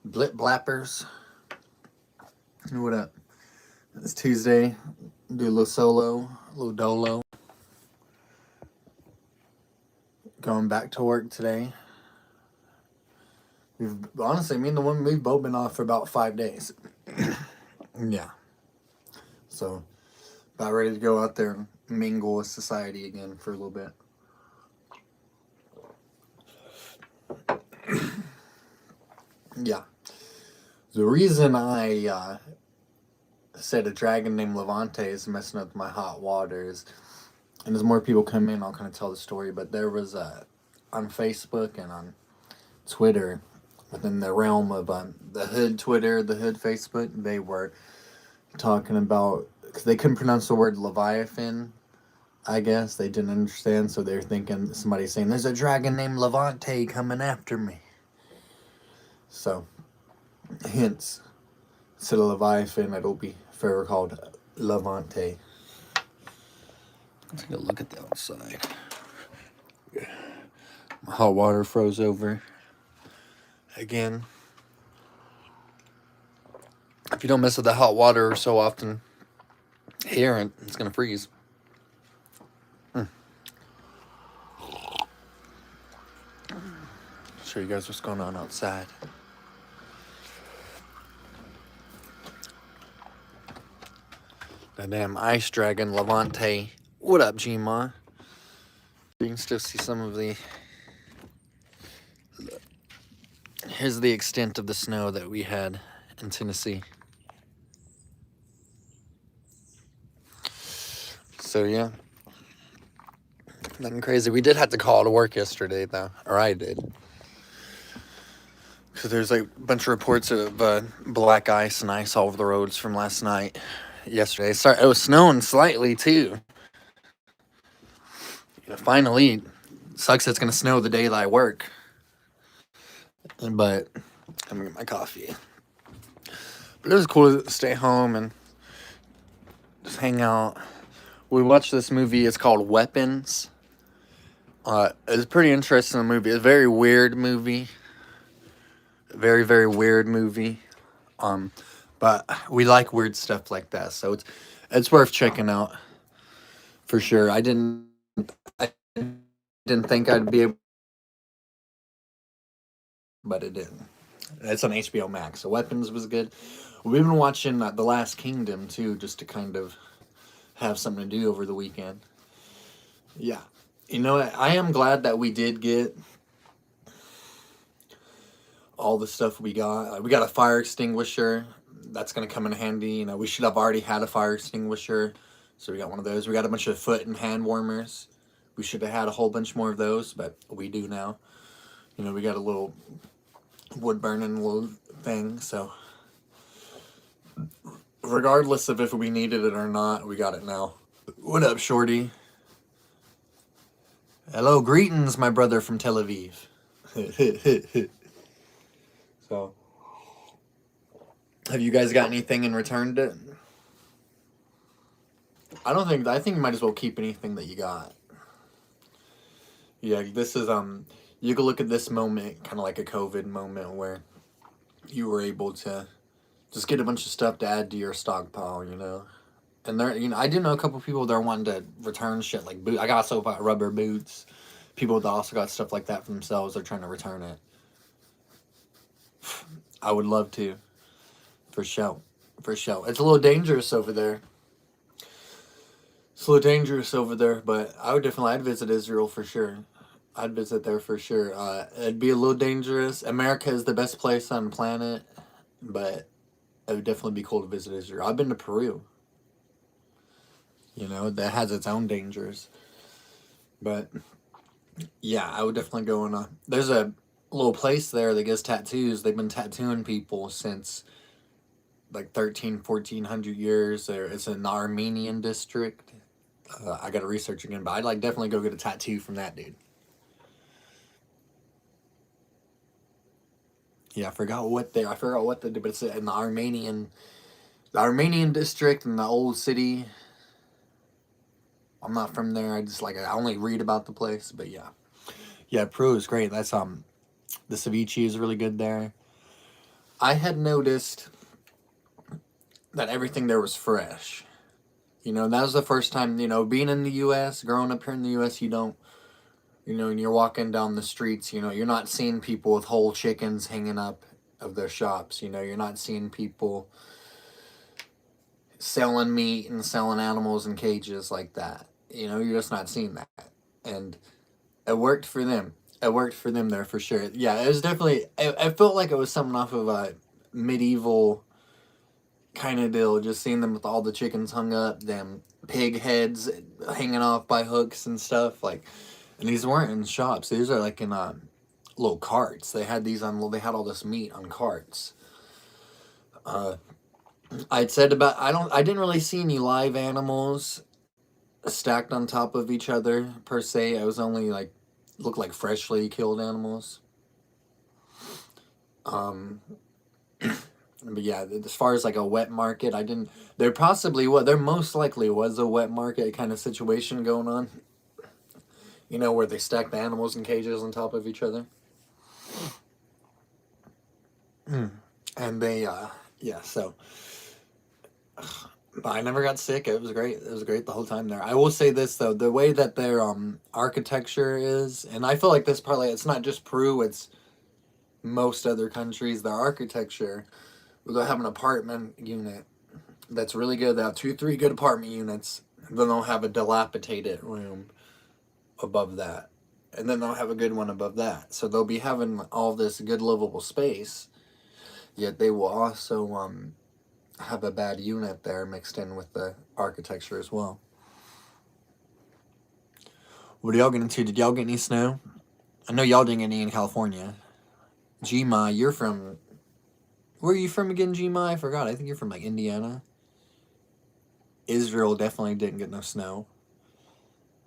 Blip Blappers. What up? It's Tuesday. Do a little solo, a little dolo. Going back to work today. We've honestly, me and the woman, we've both been off for about 5 days. Yeah. So, about ready to go out there and mingle with society again for a little bit. Yeah. The reason I said a dragon named Lavonte is messing up my hot waters, and as more people come in, I'll kind of tell the story. But there was on Facebook and on Twitter, within the realm of the hood Twitter, the hood Facebook, they were talking about, because they couldn't pronounce the word Leviathan. I guess they didn't understand, so they're thinking somebody saying there's a dragon named Lavonte coming after me. So, hence, instead of Leviathan, it'll be forever called Lavonte. Let's take a look at the outside. My hot water froze over again. If you don't mess with the hot water so often here, it's gonna freeze. Show you guys what's going on outside. The damn ice dragon Lavonte. What up, G-Ma? You can still see some of the... Here's the extent of the snow that we had in Tennessee. So, yeah. Nothing crazy. We did have to call to work yesterday, though. Or I did. Because there's like a bunch of reports of black ice and ice all over the roads from last night. Yesterday. It was snowing slightly, too. Finally, sucks it's going to snow the day that I work. But I'm going to get my coffee. But it was cool to stay home and just hang out. We watched this movie. It's called Weapons. It's a pretty interesting movie. It's a very weird movie. Very, very weird movie. But we like weird stuff like that, so it's worth checking out for sure. I didn't think I'd be able, but it did. It's on HBO Max. So Weapons was good. We've been watching The Last Kingdom too, just to kind of have something to do over the weekend. Yeah, you know, I am glad that we did get all the stuff we got. We got a fire extinguisher. That's going to come in handy. You know, we should have already had a fire extinguisher. So we got one of those. We got a bunch of foot and hand warmers. We should have had a whole bunch more of those, but we do now. You know, we got a little wood burning little thing. So regardless of if we needed it or not, we got it now. What up, Shorty? Hello, greetings, my brother from Tel Aviv. So, have you guys got anything and returned it? I think you might as well keep anything that you got. Yeah, this is, you can look at this moment kind of like a COVID moment where you were able to just get a bunch of stuff to add to your stockpile, you know? And there, you know, I do know a couple people that are wanting to return shit like boot. I got so about rubber boots. People that also got stuff like that for themselves, they're trying to return it. I would love to. For sure. For sure. It's a little dangerous over there. It's a little dangerous over there, but I'd visit Israel for sure. I'd visit there for sure. It'd be a little dangerous. America is the best place on the planet, but it would definitely be cool to visit Israel. I've been to Peru. You know, that has its own dangers. But, yeah, I would definitely go on there's a little place there that gets tattoos. They've been tattooing people since like 1400 years. It's in the Armenian district. I got to research again, but I'd like definitely go get a tattoo from that dude. Yeah, I forgot what they did, but it's in the Armenian district in the old city. I'm not from there. I only read about the place, but yeah. Yeah, Peru is great. That's the ceviche is really good there. I had noticed that everything there was fresh. You know, that was the first time, you know, being in the U.S., growing up here in the U.S., you don't, you know, and you're walking down the streets, you know, you're not seeing people with whole chickens hanging up of their shops. You know, you're not seeing people selling meat and selling animals in cages like that. You know, you're just not seeing that. And it worked for them. It worked for them there for sure. Yeah, it was definitely, it felt like it was something off of a medieval kind of deal, just seeing them with all the chickens hung up, them pig heads hanging off by hooks and stuff. Like, and these weren't in shops. These are like in little carts. They had these on. They had all this meat on carts. I'd said about I didn't really see any live animals stacked on top of each other per se. I was only like looked like freshly killed animals. Um, but yeah, as far as like a wet market, I didn't. There possibly was. There most likely was a wet market kind of situation going on. You know, where they stack the animals in cages on top of each other. And they, yeah, so. But I never got sick. It was great. It was great the whole time there. I will say this though, the way that their architecture is, and I feel like this probably it's not just Peru, it's most other countries. Their architecture, they'll have an apartment unit that's really good. They'll have 2, 3 good apartment units. Then they'll have a dilapidated room above that, and then they'll have a good one above that. So they'll be having all this good livable space, yet they will also have a bad unit there mixed in with the architecture as well. What are y'all getting into? Did y'all get any snow? I know y'all didn't get any in California. Gma, you're from... Where are you from again, Gma? I forgot. I think you're from, like, Indiana. Israel definitely didn't get no snow.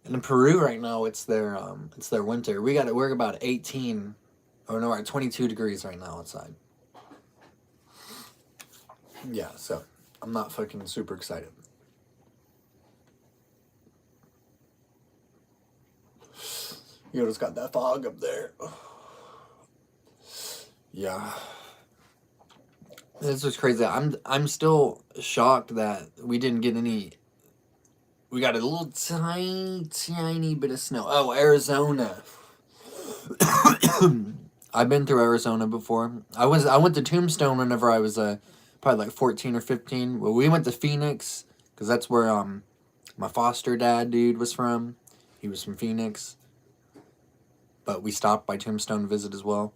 And in Peru right now, it's their winter. We're about 18... Or no, we're at 22 degrees right now outside. Yeah, so I'm not fucking super excited. You just got that fog up there. Yeah. This was crazy. I'm still shocked that we didn't get any. We got a little tiny bit of snow. Oh, Arizona. I've been through Arizona before. I went to Tombstone whenever I was probably like 14 or 15. Well, we went to Phoenix because that's where my foster dad dude was from. He was from Phoenix. But we stopped by Tombstone to visit as well.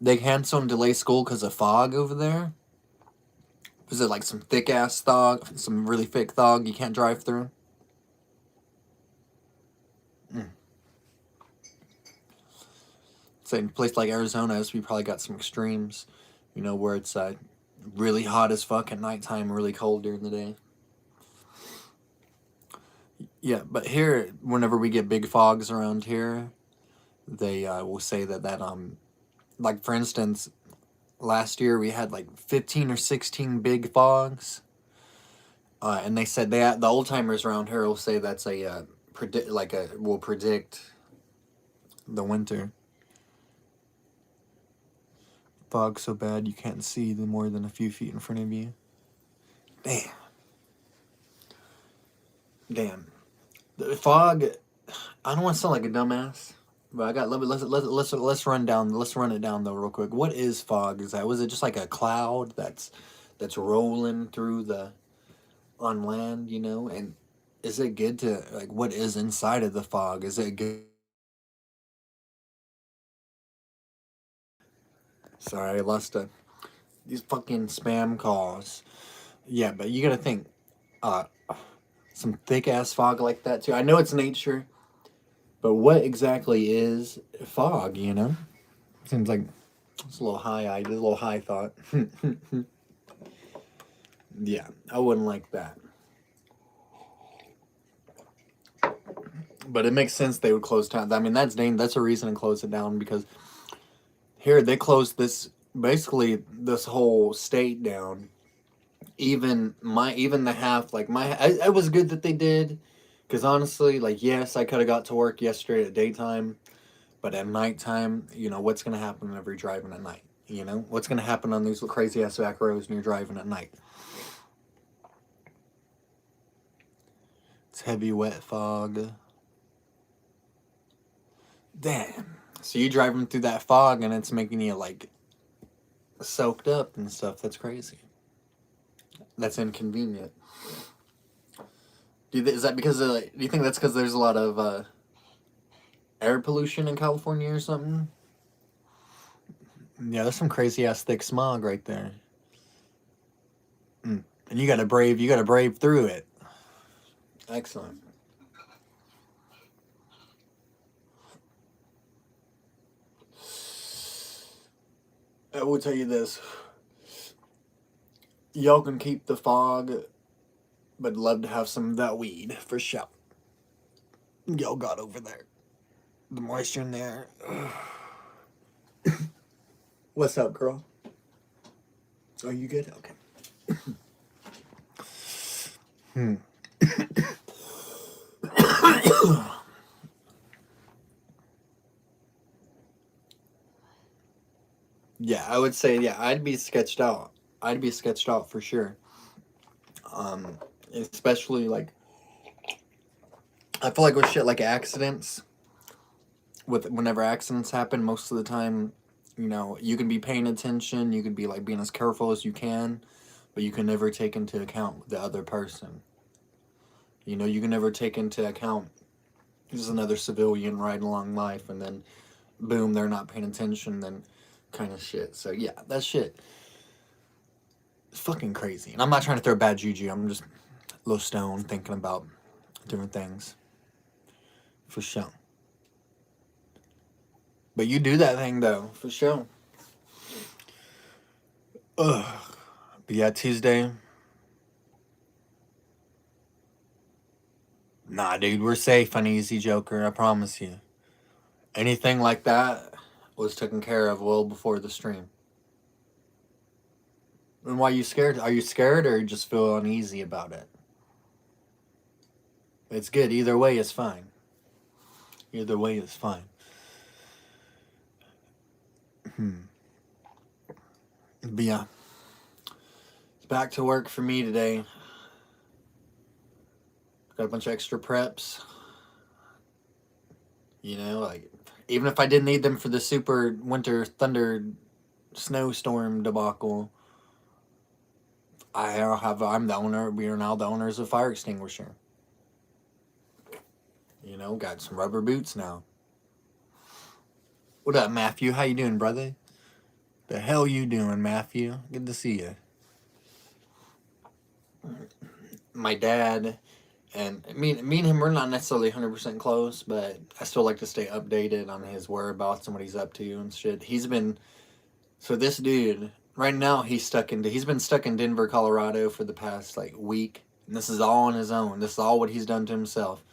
They canceled and delayed school because of fog over there. Was it like some thick ass fog, some really thick fog you can't drive through? So in a place like Arizona, we probably got some extremes, you know, where it's really hot as fuck at nighttime, really cold during the day. Yeah, but here, whenever we get big fogs around here, they will say that like for instance, last year we had like 15 or 16 big fogs, and they said the old timers around here will say that's will predict the winter. Fog so bad you can't see the more than a few feet in front of you. Damn. The fog. I don't want to sound like a dumbass, but let's run it down though real quick. What is fog? Was it just like a cloud that's rolling through on land, you know? And is it good to like what is inside of the fog? Is it good? Sorry, I lost these fucking spam calls. Yeah, but you gotta think, some thick ass fog like that too. I know it's nature, but what exactly is fog? You know, seems like it's a little high. I did a little high thought. Yeah, I wouldn't like that. But it makes sense they would close town. I mean, that's a reason to close it down because here they closed basically this whole state down. Even the half it was good that they did, because honestly, like yes, I could have got to work yesterday at daytime, But at nighttime, you know, what's going to happen whenever you're driving at night? You know, what's going to happen on these crazy ass back roads when you're driving at night? It's heavy, wet fog. Damn. So you driving through that fog and it's making you like soaked up and stuff. That's crazy. That's inconvenient. Is that because of, do you think that's because there's a lot of air pollution in California or something? Yeah, there's some crazy ass thick smog right there. And you gotta brave through it. Excellent. I will tell you this. Y'all can keep the fog, but love to have some of that weed, for sure. Y'all got over there. The moisture in there. What's up, girl? Are you good? Okay. Yeah, I would say, yeah, I'd be sketched out. I'd be sketched out for sure. Especially, like, I feel like with shit like accidents, whenever accidents happen, most of the time, you know, you can be paying attention, you could be, like, being as careful as you can, but you can never take into account the other person. You know, you can never take into account just another civilian riding along life, and then, boom, they're not paying attention, then kind of shit. So, yeah, that shit is fucking crazy. And I'm not trying to throw bad juju, I'm just a little stoned thinking about different things. For sure. But you do that thing, though, for sure. Ugh. But yeah, Tuesday. Nah, dude, we're safe, uneasy Joker, I promise you. Anything like that was taken care of well before the stream. And why are you scared? Are you scared or you just feel uneasy about it? It's good. Either way is fine. Either way is fine. But yeah. It's back to work for me today. Got a bunch of extra preps. You know, like, even if I didn't need them for the super winter thunder snowstorm debacle, I'm the owner. We are now the owners of fire extinguisher. You know, got some rubber boots now. What up, Matthew? How you doing, brother? The hell you doing, Matthew? Good to see you. My dad and me and him, we're not necessarily 100% close, but I still like to stay updated on his whereabouts and what he's up to and shit. So this dude, right now he's been stuck in Denver, Colorado for the past, like, week. And this is all on his own. This is all what he's done to himself.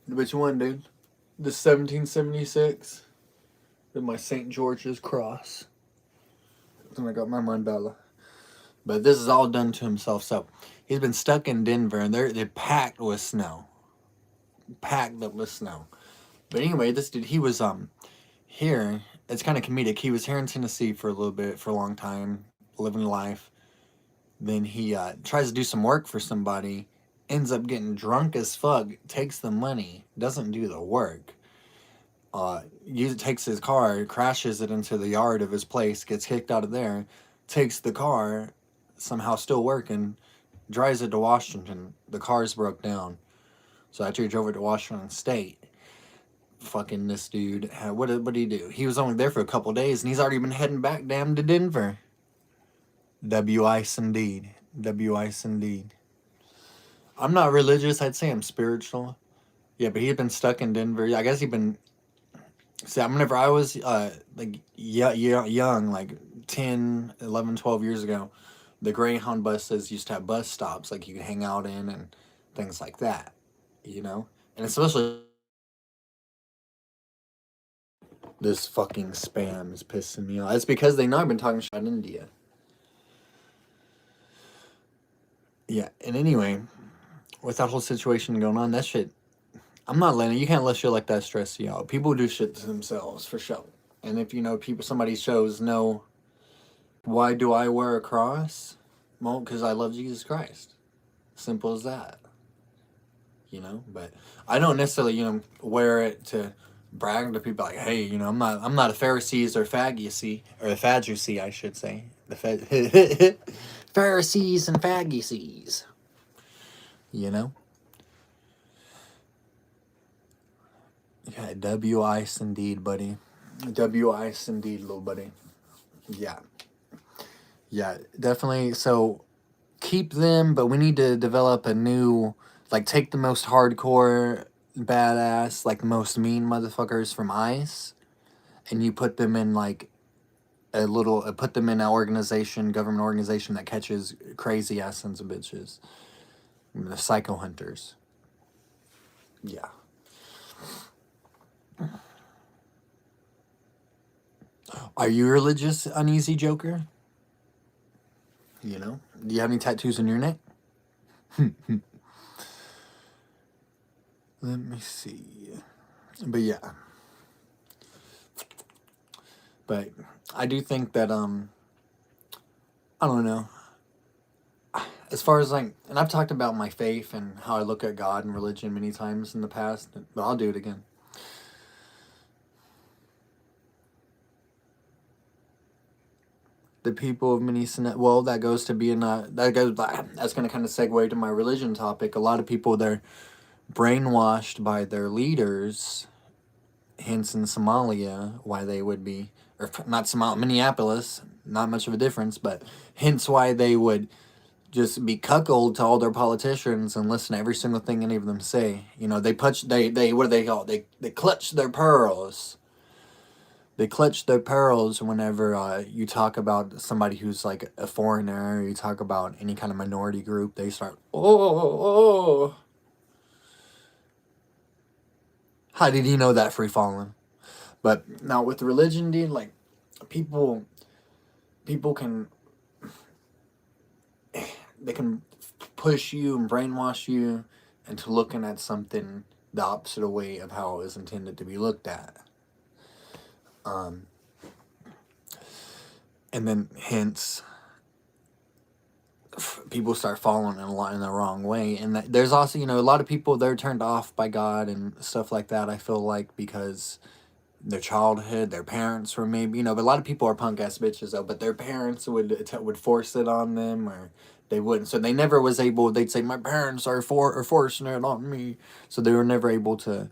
Which one, dude? The 1776? With my St. George's cross. Then I got my mandala. But this is all done to himself. So he's been stuck in Denver, and they're packed with snow. Packed up with snow. But anyway, this dude, he was here. It's kind of comedic. He was here in Tennessee for a little bit, for a long time, living life. Then he tries to do some work for somebody, ends up getting drunk as fuck, takes the money, doesn't do the work. Takes his car, crashes it into the yard of his place, gets kicked out of there, takes the car, somehow still working, drives it to Washington. The car's broke down. So after he drove it to Washington State, fucking this dude, what did he do? He was only there for a couple days, and he's already been heading back down to Denver. W-ice indeed. W-ice indeed. I'm not religious, I'd say I'm spiritual. Yeah, but he'd been stuck in Denver. I guess he'd been... See, whenever I was, like, young, like 10, 11, 12 years ago, the Greyhound buses used to have bus stops, like, you could hang out in and things like that, you know? And especially... This fucking spam is pissing me off. It's because they know I've been talking shit about India. Yeah, and anyway, with that whole situation going on, that shit... I'm not letting, you can't let shit like that stress you out. People do shit to themselves, for sure. And if, somebody shows no, why do I wear a cross? Well, because I love Jesus Christ. Simple as that. But I don't necessarily, wear it to brag to people like, hey, I'm not a Pharisees or Sadducee, or a Sadducee, I should say. Pharisees and Sadducees. Yeah, W-ice indeed, buddy. W-ice indeed, little buddy. Yeah. Yeah, definitely. So keep them, but we need to develop a new, like, take the most hardcore, badass, like, the most mean motherfuckers from ICE, and you put them in, like, put them in an organization, government organization that catches crazy ass sons of bitches. The psycho hunters. Yeah. Are you religious, uneasy joker? Do you have any tattoos on your neck? Let me see. But yeah. But I do think that, I don't know. As far as, like, and I've talked about my faith and how I look at God and religion many times in the past, but I'll do it again. The people of well, that goes to being, that's going to kind of segue to my religion topic. A lot of people, they're brainwashed by their leaders, hence in Somalia, why they would be, or not Somalia, Minneapolis, not much of a difference, but hence why they would just be cuckold to all their politicians and listen to every single thing any of them say. They what do they call it? They clutch their pearls. They clutch their pearls whenever you talk about somebody who's like a foreigner, or you talk about any kind of minority group. They start, oh. How did you know that, free falling? But now with religion, dude, like, people can, they can push you and brainwash you into looking at something the opposite way of how it was intended to be looked at. And then hence people start falling in the wrong way. And there's also, a lot of people, they're turned off by God and stuff like that, I feel like, because their childhood, their parents were maybe, but a lot of people are punk ass bitches though, but their parents would force it on them, or they wouldn't. So they never was able, they'd say, my parents are forcing it on me. So they were never able to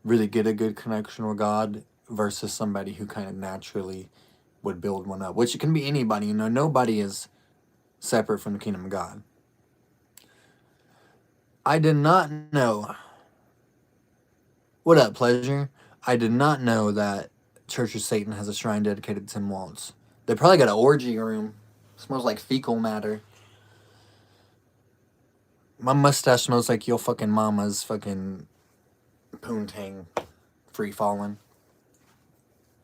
really get a good connection with God versus somebody who kind of naturally would build one up, which it can be anybody. Nobody is separate from the kingdom of God. I did not know. What up, Pleasure? I did not know that Church of Satan has a shrine dedicated to Tim Waltz. They probably got an orgy room. Smells like fecal matter. My mustache smells like your fucking mama's fucking poontang free falling.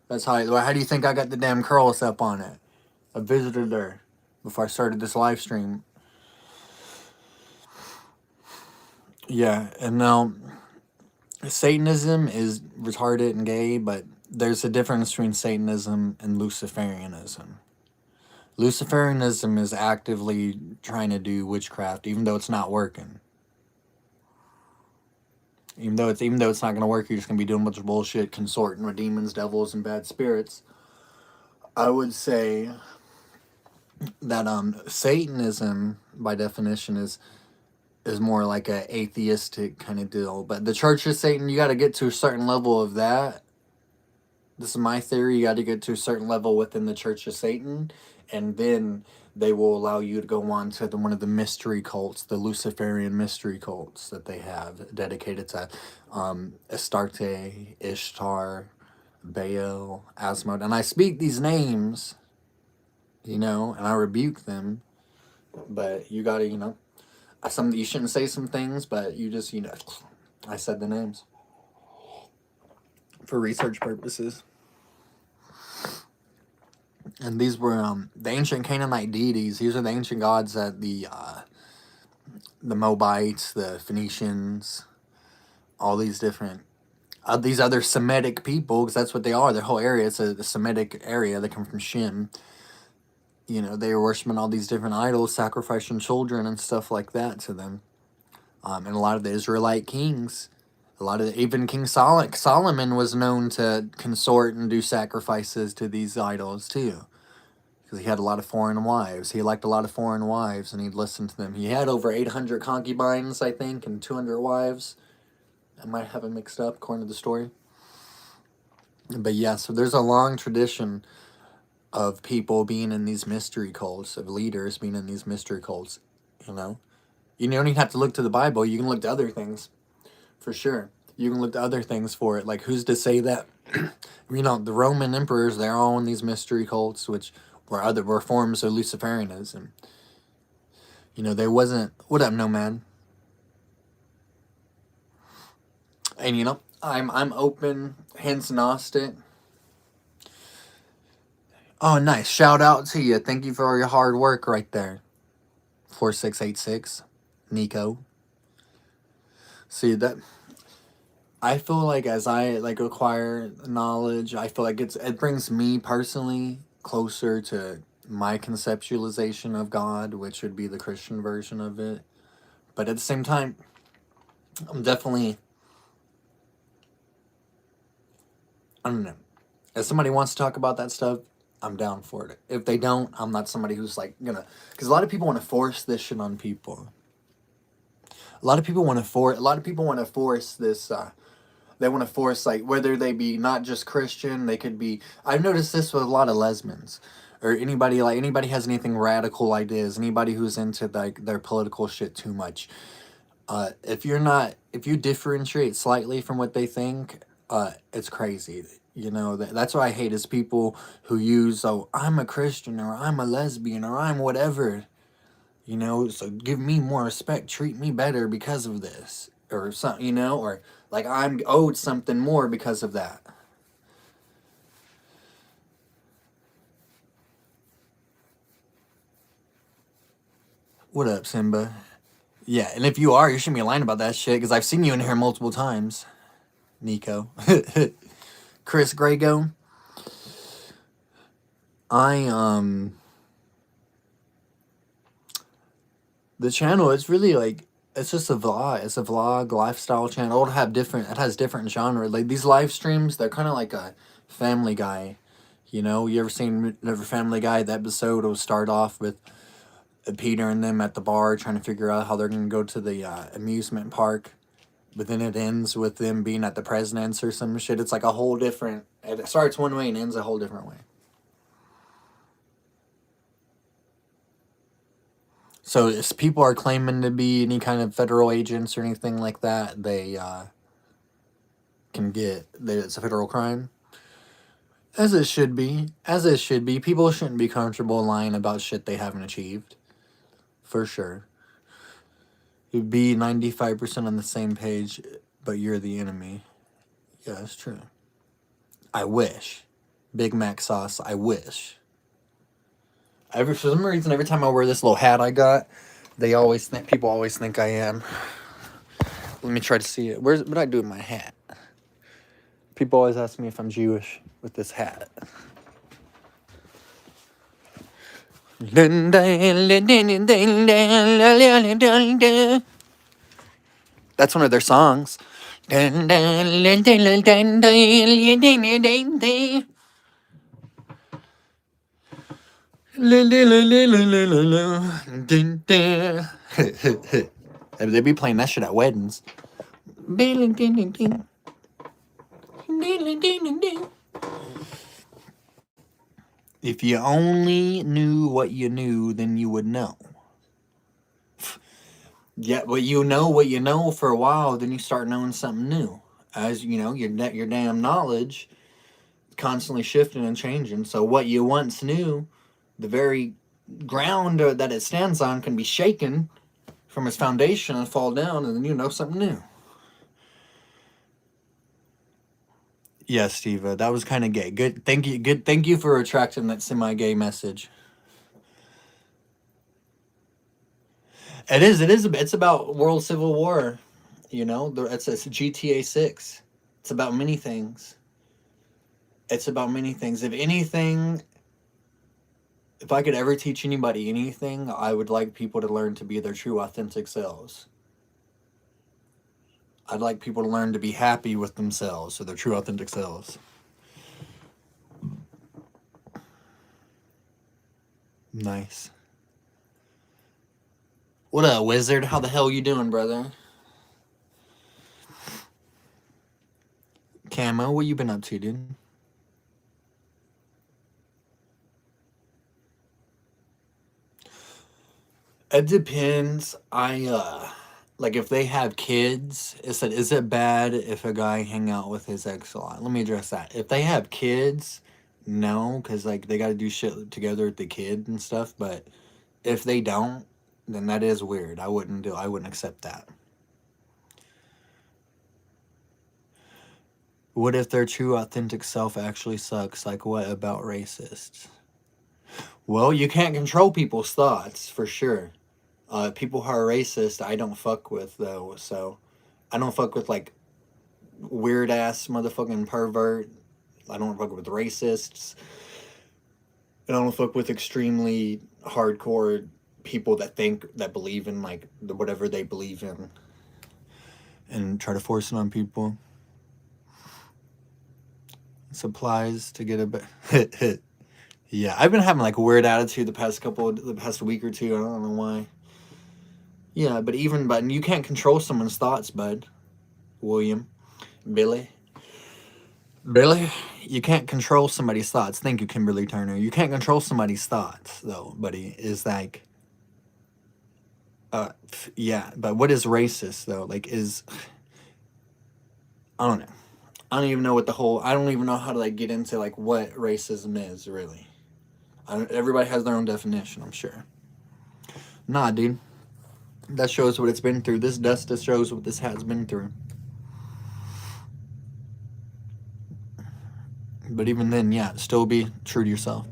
That's how do you think I got the damn curls up on it? I visited her before I started this live stream. Yeah, and now Satanism is retarded and gay, but there's a difference between Satanism and Luciferianism. Luciferianism is actively trying to do witchcraft, even though it's not working. Even though it's not going to work, you're just going to be doing a bunch of bullshit, consorting with demons, devils, and bad spirits. I would say that Satanism, by definition, is more like a atheistic kind of deal. But the Church of Satan, you got to get to a certain level of that. This is my theory. You got to get to a certain level within the Church of Satan, and then they will allow you to go on to one of the mystery cults, the Luciferian mystery cults that they have dedicated to Astarte, Ishtar, Baal, Asmod. And I speak these names, and I rebuke them. But you got to, you shouldn't say some things, but you just, I said the names for research purposes. And these were the ancient Canaanite deities. These are the ancient gods that the Moabites, the Phoenicians, all these different these other Semitic people, because that's what they are. Their whole area, it's a Semitic area. They come from Shem. You know, they were worshiping all these different idols, sacrificing children and stuff like that to them. And a lot of the Israelite kings, even King Solomon was known to consort and do sacrifices to these idols too, because he had a lot of foreign wives. He liked a lot of foreign wives, and he'd listen to them. He had over 800 concubines, I think, and 200 wives. I might have it mixed up according to the story. But yeah, so there's a long tradition of people being in these mystery cults, of leaders being in these mystery cults, you know? You don't even have to look to the Bible. You can look to other things, for sure. You can look to other things for it. Like, who's to say that, you know, the Roman emperors, they're all in these mystery cults, which were forms of Luciferianism. You know, there wasn't... What up, Nomad? And, you know, I'm open, hence Gnostic. Oh, nice. Shout out to you. Thank you for all your hard work right there. 4686. Nico. See, that... I feel like as I, like, acquire knowledge, I feel like it brings me personally closer to my conceptualization of God, which would be the Christian version of it. But at the same time, I'm definitely... I don't know. If somebody wants to talk about that stuff, I'm down for it. If they don't, I'm not somebody who's like gonna... Because a lot of people want to force this shit on people. A lot of people want to force this... They want to force, like, whether they be not just Christian, they could be... I've noticed this with a lot of lesbians. Or anybody has anything radical ideas. Anybody who's into, like, their political shit too much. If you differentiate slightly from what they think, it's crazy. You know, that's what I hate, is people who use, oh, I'm a Christian, or I'm a lesbian, or I'm whatever. You know, so give me more respect, treat me better because of this. Or something, you know, or like I'm owed something more because of that. What up, Simba? Yeah, and if you are, you shouldn't be lying about that shit, because I've seen you in here multiple times. Nico. Chris Grego. The channel, it's really like, it's just a vlog. It's a vlog, lifestyle channel. It has different genre. Like, these live streams, they're kind of like a Family Guy. You know, you ever seen Family Guy? The episode will start off with Peter and them at the bar trying to figure out how they're going to go to the amusement park. But then it ends with them being at the president's or some shit. It's like a whole different... It starts one way and ends a whole different way. So if people are claiming to be any kind of federal agents or anything like that, they it's a federal crime. As it should be. As it should be. People shouldn't be comfortable lying about shit they haven't achieved. For sure. You'd be 95% on the same page, but you're the enemy. Yeah, that's true. I wish. Big Mac sauce, I wish. For some reason, every time I wear this little hat I got, people always think I am. Let me try to see it. What I do with my hat? People always ask me if I'm Jewish with this hat. That's one of their songs. They be playing that shit at weddings. If you only knew what you knew, then you would know. Yeah, but you know what you know for a while, then you start knowing something new. As you know, your damn knowledge constantly shifting and changing. So what you once knew, the very ground that it stands on can be shaken from its foundation and fall down, and then you know something new. Yes, Steve, that was kind of gay. Good, thank you. Good, thank you for retracting that semi-gay message. It is. It's about world civil war. You know, it's GTA 6. It's about many things. It's about many things. If anything, if I could ever teach anybody anything, I would like people to learn to be their true, authentic selves. I'd like people to learn to be happy with themselves or their true, authentic selves. Nice. What up, wizard? How the hell you doing, brother? Camo, what you been up to, dude? It depends. Like if they have kids, is it bad if a guy hang out with his ex a lot? Let me address that. If they have kids, no, because like they got to do shit together with the kid and stuff. But if they don't, then that is weird. I wouldn't accept that. What if their true authentic self actually sucks? Like what about racists? Well, you can't control people's thoughts for sure. People who are racist, I don't fuck with though. So I don't fuck with like weird ass motherfucking pervert. I don't fuck with racists. I don't fuck with extremely hardcore people that believe in like whatever they believe in and try to force it on people. Supplies to get a bit. Yeah, I've been having like a weird attitude the past week or two. I don't know why. Yeah, but you can't control someone's thoughts, bud. William, Billy, you can't control somebody's thoughts. Thank you, Kimberly Turner. You can't control somebody's thoughts, though, buddy. Is like, yeah. But what is racist though? Like, I don't know. I don't even know I don't even know how to like get into like what racism is really. Everybody has their own definition, I'm sure. Nah, dude. That shows what it's been through. This dust just shows what this hat's been through. But even then, yeah, still be true to yourself.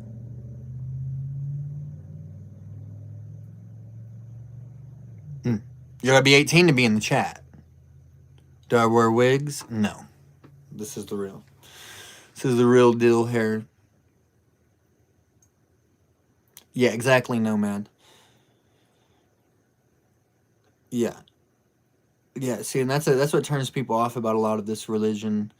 You gotta be 18 to be in the chat. Do I wear wigs? No. This is the real deal here. Yeah, exactly, Nomad. Yeah. Yeah, see, and that's what turns people off about a lot of this religion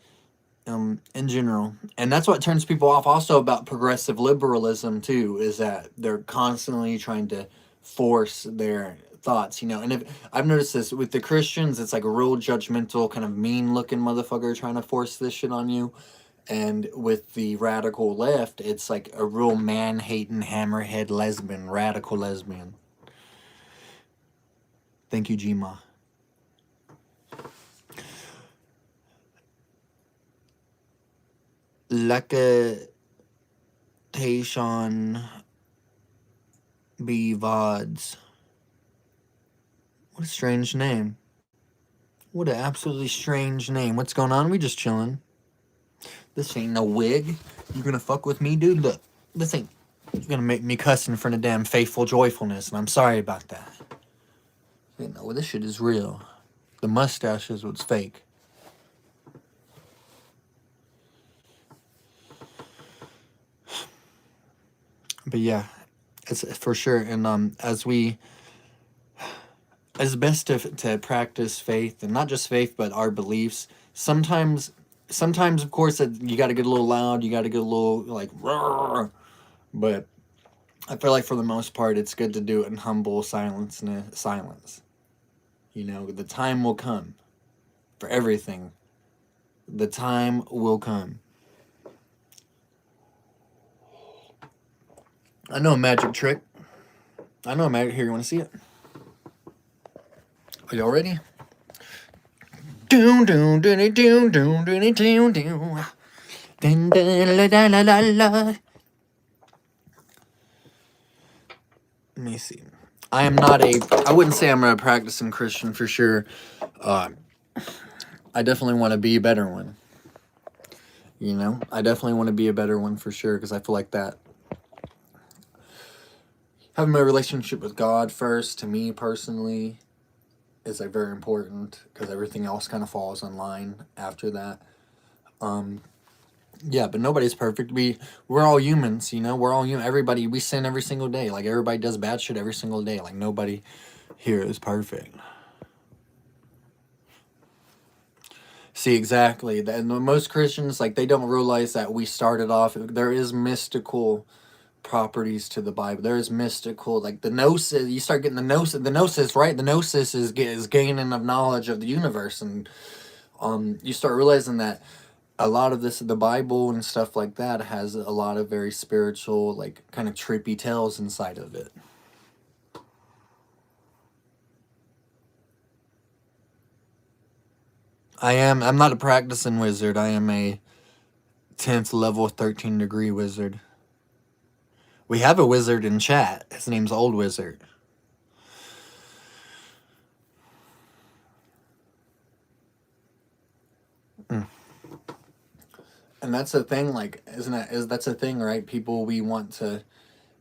in general. And that's what turns people off also about progressive liberalism too, is that they're constantly trying to force their thoughts, you know. And I've noticed this with the Christians, it's like a real judgmental, kind of mean looking motherfucker trying to force this shit on you. And with the radical left, it's like a real man-hating, hammerhead lesbian, radical lesbian. Thank you, Gma. Lactation B VODs. What a strange name. What an absolutely strange name. What's going on? We just chilling. This ain't no wig. You gonna fuck with me, dude? Look, this ain't. You're gonna make me cuss in front of damn faithful joyfulness, and I'm sorry about that. You know, this shit is real. The mustache is what's fake. But yeah, it's for sure. And as best to practice faith, and not just faith, but our beliefs. Sometimes, of course, you got to get a little loud. You got to get a little like, roar, but I feel like for the most part, it's good to do it in humble silence. You know, the time will come for everything. The time will come. I know a magic trick. Here, you want to see it? Are y'all ready? Doom doom doom doom doom doom doom doom. Dun dun la la la la la. Let me see. I wouldn't say I'm a practicing Christian for sure. I definitely want to be a better one. You know, I definitely want to be a better one for sure, because I feel like that. Having my relationship with God first, to me personally, is like very important because everything else kind of falls in line after that. Yeah, but nobody's perfect. We're all humans, you know. We're all human. Everybody, we sin every single day. Like everybody does bad shit every single day. Like nobody here is perfect. See, exactly. And most Christians, like, they don't realize that we started off. There is mystical properties to the Bible. There is mystical, like the gnosis. You start getting the gnosis. The gnosis, right? The gnosis is gaining of knowledge of the universe, and you start realizing that a lot of this, the Bible and stuff like that, has a lot of very spiritual, like kind of trippy tales inside of it. I'm not a practicing wizard. I am a 10th level 13 degree wizard. We have a wizard in chat. His name's Old Wizard. And that's the thing, like, that's the thing, right? People, we want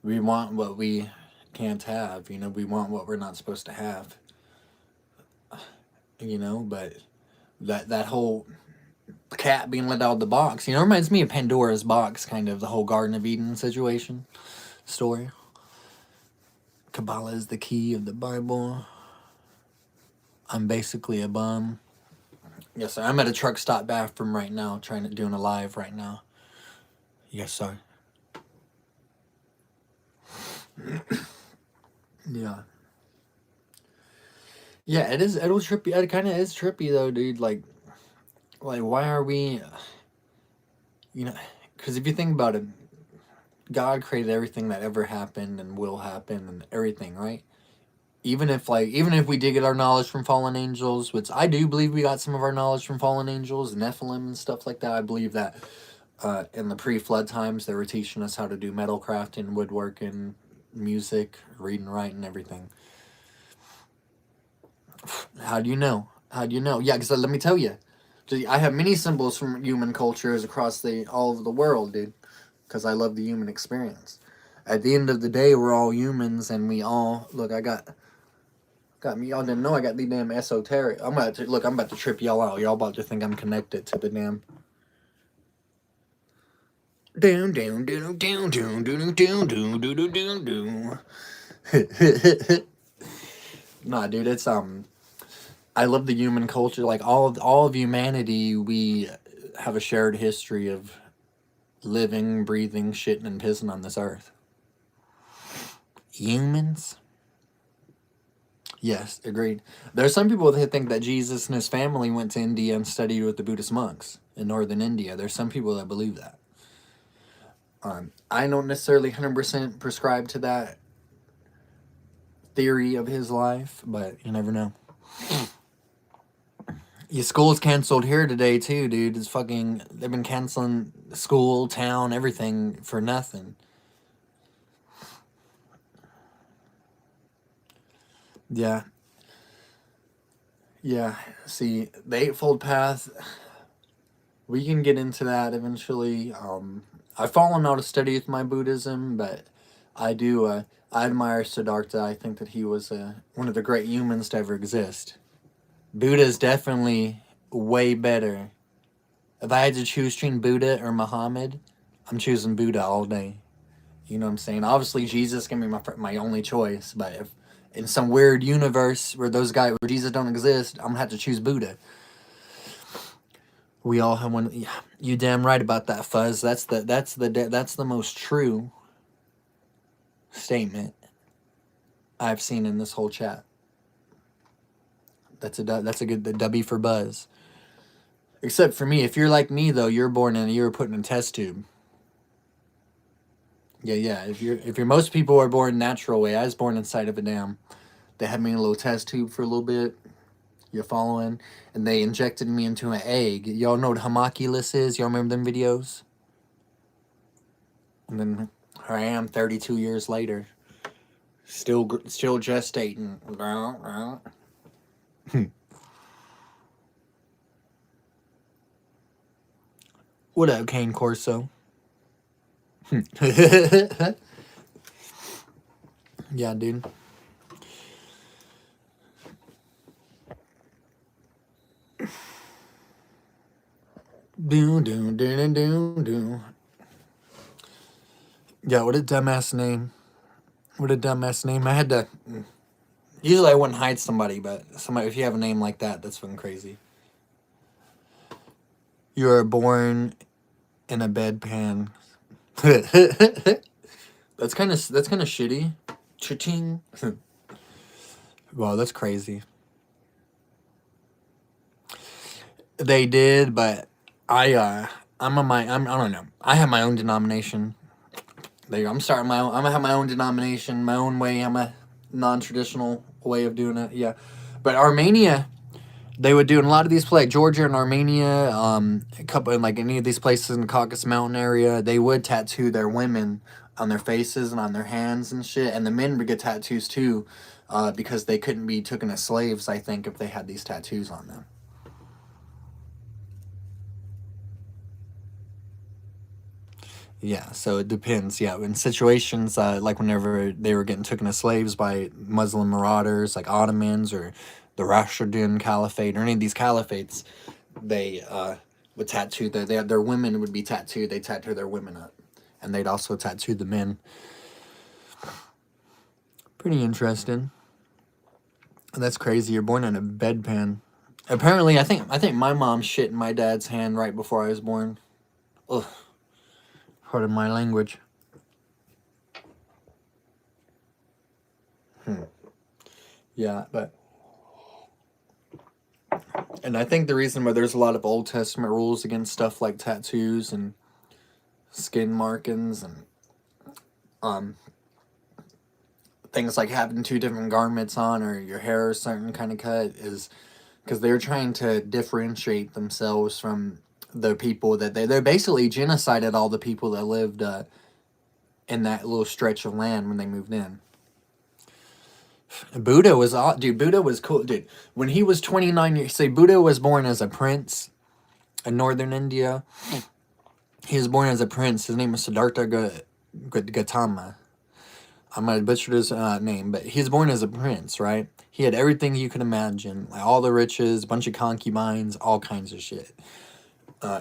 what we can't have, you know, we want what we're not supposed to have, you know, but that whole cat being let out of the box, you know, reminds me of Pandora's box, kind of the whole Garden of Eden situation story. Kabbalah is the key of the Bible. I'm basically a bum. Yes, sir. I'm at a truck stop bathroom right now, doing a live right now. Yes, sir. Yeah. Yeah, it is. It'll trippy. It kind of is trippy though, dude. Like, why are we? You know, because if you think about it, God created everything that ever happened and will happen and everything, right? Even if we did get our knowledge from fallen angels, which I do believe we got some of our knowledge from fallen angels, Nephilim and stuff like that. I believe that in the pre-flood times they were teaching us how to do metal crafting, woodworking, music, reading, writing, everything. How do you know? How do you know? Yeah, because let me tell you, I have many symbols from human cultures across all over the world, dude. Because I love the human experience. At the end of the day, we're all humans, and we all look. I got me. Y'all didn't know I got the damn esoteric. I'm about to trip y'all out. Y'all about to think I'm connected to the damn. Down, down, down, down, down, down, down, down, down, down, down. Nah, dude, it's I love the human culture. Like all of humanity, we have a shared history of living, breathing, shitting, and pissing on this earth. Humans. Yes, agreed. There's some people that think that Jesus and his family went to India and studied with the Buddhist monks in northern India. There's some people that believe that. I don't necessarily 100% prescribe to that theory of his life, but you never know. Your school's canceled here today too, dude. It's fucking. They've been canceling school, town, everything for nothing. Yeah. Yeah. See, the Eightfold Path. We can get into that eventually. I've fallen out of study with my Buddhism, but I do. I admire Siddhartha. I think that he was one of the great humans to ever exist. Buddha is definitely way better. If I had to choose between Buddha or Muhammad, I'm choosing Buddha all day. You know what I'm saying? Obviously, Jesus can be my only choice, but if in some weird universe where where Jesus don't exist, I'm gonna have to choose Buddha. We all have one. Yeah, you damn right about that, Fuzz. That's the most true statement I've seen in this whole chat. That's a good the W for Buzz. Except for me, if you're like me though, you were put in a test tube. Yeah. If you're most people are born natural way. I was born inside of a dam. They had me in a little test tube for a little bit. You're following, and they injected me into an egg. Y'all know what homunculus is? Y'all remember them videos? And then here I am, 32 years later, still gestating. What up, Kane Corso? Yeah, dude. Do do do do do. Yeah, what a dumbass name. What a dumbass name. I had to. Usually I wouldn't hide somebody, but somebody, if you have a name like that, that's fucking crazy. You are born in a bedpan. That's kind of shitty. Cha-ching. Wow, that's crazy. They did, but I don't know. I have my own denomination. There you go. I'm starting my own. I'm gonna have my own denomination, my own way. I'm a non-traditional way of doing it. Yeah, but Armenia, they would do in a lot of these places, like Georgia and Armenia, a couple in like any of these places in the Caucasus Mountain area, they would tattoo their women on their faces and on their hands and shit, and the men would get tattoos too, because they couldn't be taken as slaves. I think if they had these tattoos on them. Yeah, so it depends. Yeah, in situations like whenever they were getting taken as slaves by Muslim marauders like Ottomans or the Rashidun Caliphate or any of these caliphates, they would tattoo their women would be tattooed. They tattoo their women up, and they'd also tattoo the men. Pretty interesting. That's crazy. You're born in a bedpan. Apparently, I think my mom shit in my dad's hand right before I was born. Ugh. Pardon my language. Yeah, but and I think the reason why there's a lot of Old Testament rules against stuff like tattoos and skin markings and um things like having two different garments on or your hair a certain kind of cut is because they're trying to differentiate themselves from the people that they're basically genocided all the people that lived in that little stretch of land when they moved in. Buddha was dude. Buddha was cool, dude. When he was 29 years, say Buddha was born as a prince in northern India. He was born as a prince. His name was Siddhartha Gautama. I might have butchered his name, but he was born as a prince, right? He had everything you could imagine, like all the riches, a bunch of concubines, all kinds of shit.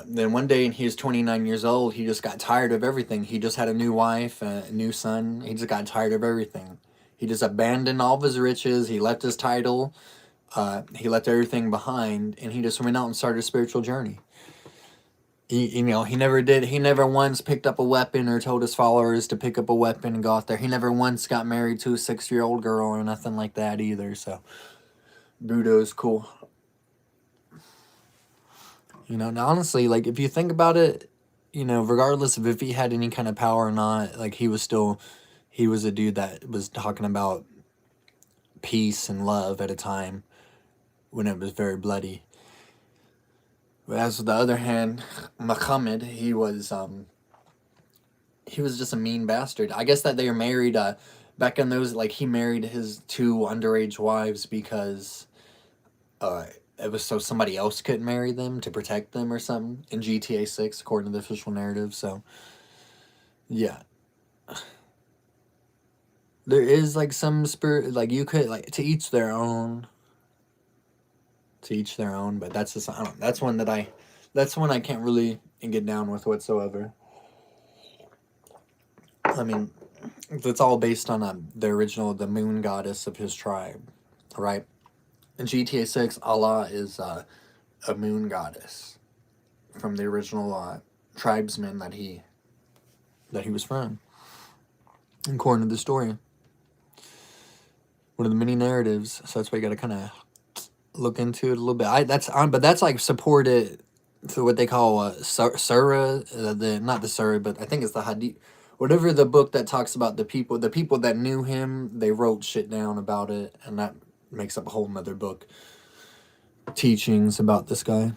Then one day, when he was 29 years old, he just got tired of everything. He just had a new wife, a new son. He just got tired of everything. He just abandoned all of his riches. He left his title. He left everything behind, and he just went out and started a spiritual journey. He never once picked up a weapon or told his followers to pick up a weapon and go out there. He never once got married to a 6-year-old girl or nothing like that either. So, Buddha is cool. Now honestly, like if you think about it, regardless of if he had any kind of power or not, like he was a dude that was talking about peace and love at a time when it was very bloody. But as on the other hand, Muhammad, he was just a mean bastard. I guess that they were married back in those, like he married his 2 underage wives because it was so somebody else couldn't marry them to protect them or something in GTA 6 according to the official narrative. So yeah, there is like some spirit, like you could like to each their own. To each their own, but that's just that's one I can't really get down with whatsoever. I mean, it's all based on the moon goddess of his tribe, right? In GTA 6, Allah is a moon goddess from the original tribesman that he was from, according to the story. One of the many narratives, so that's why you got to kind of look into it a little bit. But that's like supported to what they call surah, not the surah, but I think it's the hadith, whatever the book that talks about the people that knew him. They wrote shit down about it, and that makes up a whole nother book. Teachings about this guy.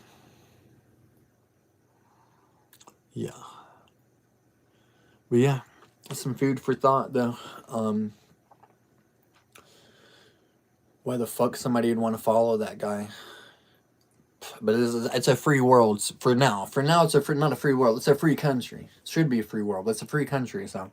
Yeah, but yeah, some food for thought though. Why the fuck somebody would want to follow that guy? But it's a free world for now. For now, it's not a free world. It's a free country. It should be a free world. It's a free country, so.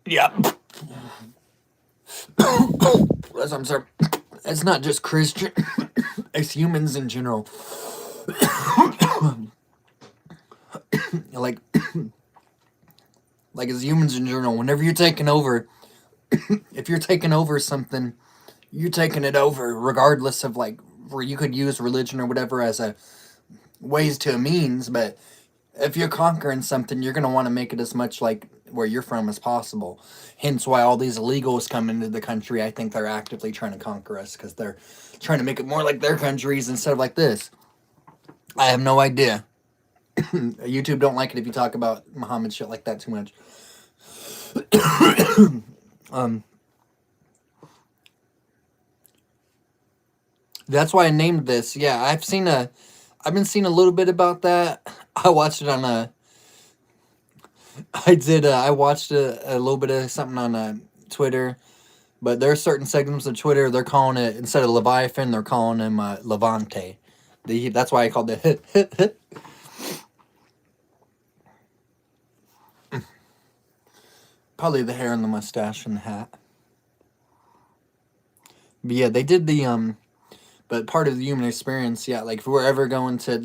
Yeah. I'm sorry. It's not just Christian. It's humans in general. like, like as humans in general. Whenever you're taking over, if you're taking over something, you're taking it over, regardless of like where you could use religion or whatever as a ways to a means. But if you're conquering something, you're gonna want to make it as much like where you're from as possible. Hence why all these illegals come into the country. I think they're actively trying to conquer us because they're trying to make it more like their countries instead of like this. I have no idea. YouTube don't like it if you talk about Muhammad shit like that too much. That's why I named this. Yeah, I've been seeing a little bit about that. I watched it on I watched a little bit of something on Twitter, but there are certain segments of Twitter they're calling it, instead of Leviathan, they're calling him Lavonte. That's why I called it. Probably the hair and the mustache and the hat. But yeah, they did the but part of the human experience, yeah, like if we're ever going to,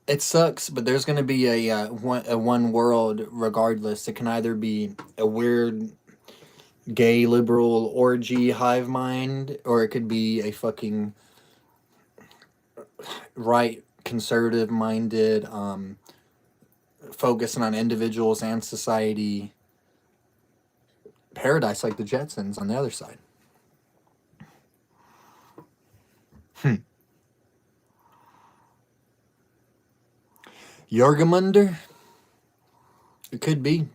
it sucks, but there's gonna be a one world regardless. It can either be a weird gay liberal orgy hive mind, or it could be a fucking right conservative minded focusing on individuals and society paradise like the Jetsons on the other side. Jorgamunder? It could be.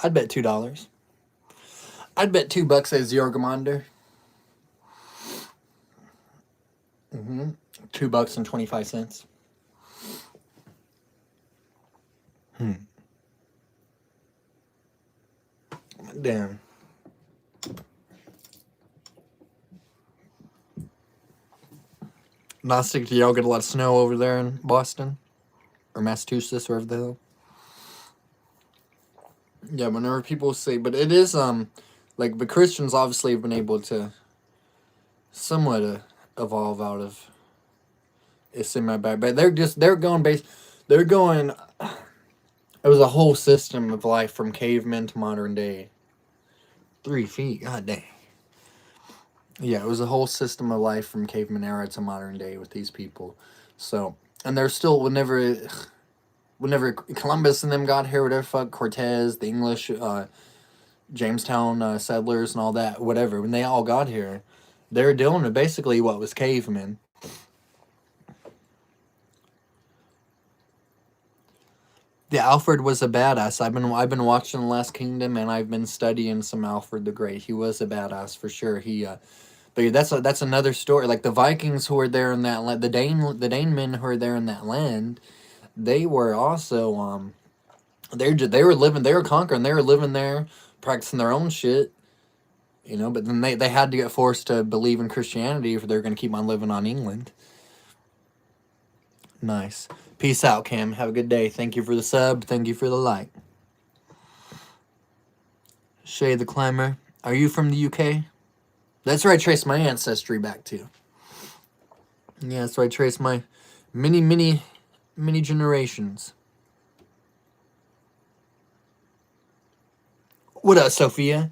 I'd bet $2. I'd bet $2 as Jorgamunder. $2.25. Damn. Gnostic, do y'all get a lot of snow over there in Boston? Or Massachusetts, wherever the hell? Yeah, whenever people say, but it is, like, the Christians obviously have been able to somewhat evolve out of it semi-bad, but they're going, it was a whole system of life from cavemen to modern day. 3 feet, god dang. Yeah, it was a whole system of life from caveman era to modern day with these people. So, and they're still, whenever Columbus and them got here, whatever fuck, Cortez, the English, Jamestown settlers and all that, whatever, when they all got here, they were dealing with basically what was cavemen. Yeah, Alfred was a badass. I've been watching The Last Kingdom, and I've been studying some Alfred the Great. He was a badass for sure. But that's another story. Like the Vikings who were there in that land, the Danemen who were there in that land, they were also they were conquering, they were living there, practicing their own shit, you know. But then they had to get forced to believe in Christianity if they're gonna keep on living on England. Nice. Peace out, Cam. Have a good day. Thank you for the sub. Thank you for the like. Shay the Climber. Are you from the UK? That's where I trace my ancestry back to. Yeah, that's where I trace my many generations. What up, Sophia?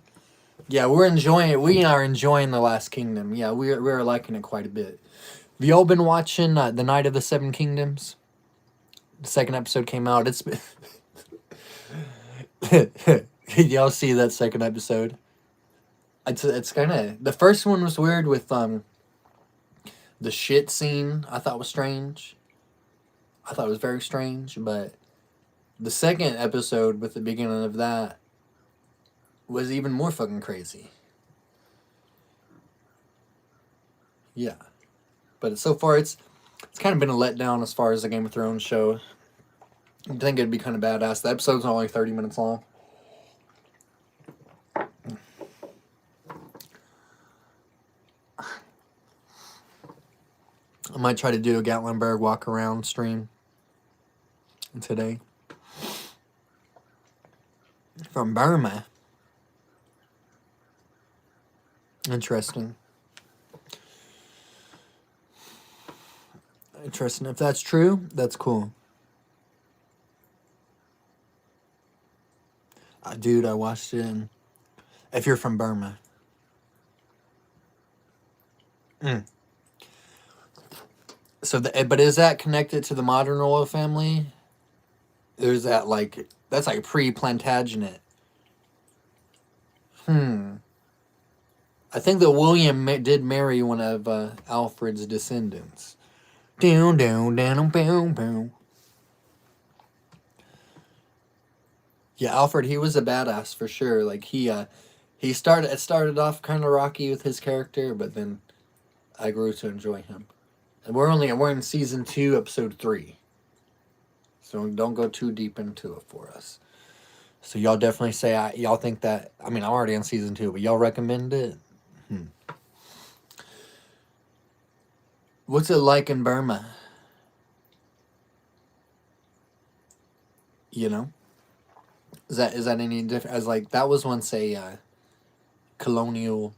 Yeah, we are enjoying The Last Kingdom. Yeah, we're liking it quite a bit. Have y'all been watching The Night of the Seven Kingdoms? The second episode came out. It's did y'all see that second episode? It's kind of, the first one was weird with the shit scene. I thought was strange. I thought it was very strange, but the second episode with the beginning of that was even more fucking crazy. Yeah, but so far it's kind of been a letdown as far as the Game of Thrones show. I think it'd be kind of badass. The episode's only 30 minutes long. I might try to do a Gatlinburg walk around stream today. From Burma. Interesting. Interesting. If that's true, that's cool. Dude, I watched it. If you're from Burma. So, but is that connected to the modern royal family? Or is that like, that's like pre-Plantagenet? I think that William did marry one of Alfred's descendants. Down, down, down, boom, boom. Yeah, Alfred, he was a badass for sure. Like it started off kind of rocky with his character, but then I grew to enjoy him. And we're in season 2, episode 3. So don't go too deep into it for us. So y'all definitely say y'all think that. I mean, I'm already on season 2, but y'all recommend it. What's it like in Burma? You know, is that any different? As like that was once a colonial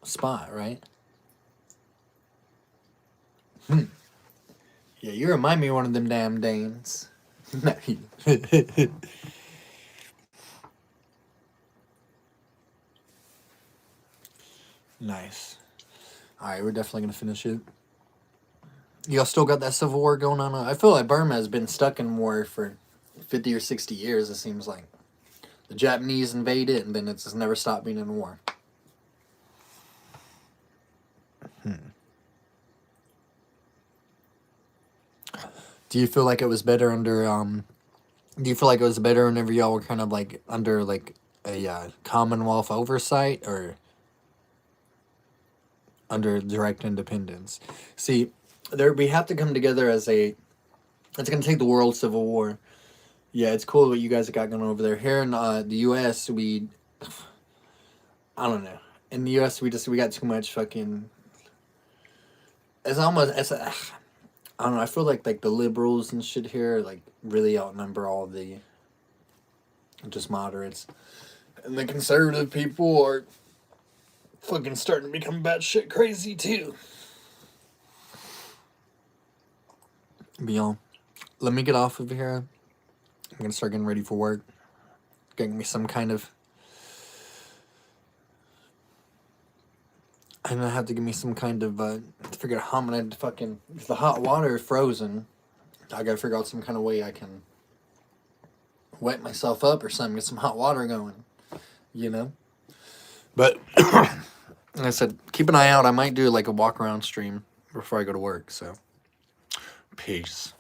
spot, right? Yeah, you remind me of one of them damn Danes. Nice. All right, we're definitely gonna finish it. Y'all still got that civil war going on? I feel like Burma has been stuck in war for 50 or 60 years, it seems like. The Japanese invade it, and then it's just never stopped being in war. Do you feel like it was better under, do you feel like it was better whenever y'all were kind of like under like a Commonwealth oversight, or under direct independence? See, we have to come together as it's going to take the world civil war. Yeah, it's cool what you guys got going over there. Here in the U.S., I don't know. In the U.S., we got too much fucking. I don't know. I feel like the liberals and shit here like really outnumber all the just moderates, and the conservative people are fucking starting to become batshit crazy too. But y'all, let me get off of here. I'm gonna start getting ready for work. Getting me some kind of. I'm gonna have to give me some kind of figure out how I'm gonna fucking, if the hot water is frozen, I gotta figure out some kind of way I can wet myself up or something, get some hot water going, you know? But like I said, keep an eye out. I might do like a walk around stream before I go to work, so peace.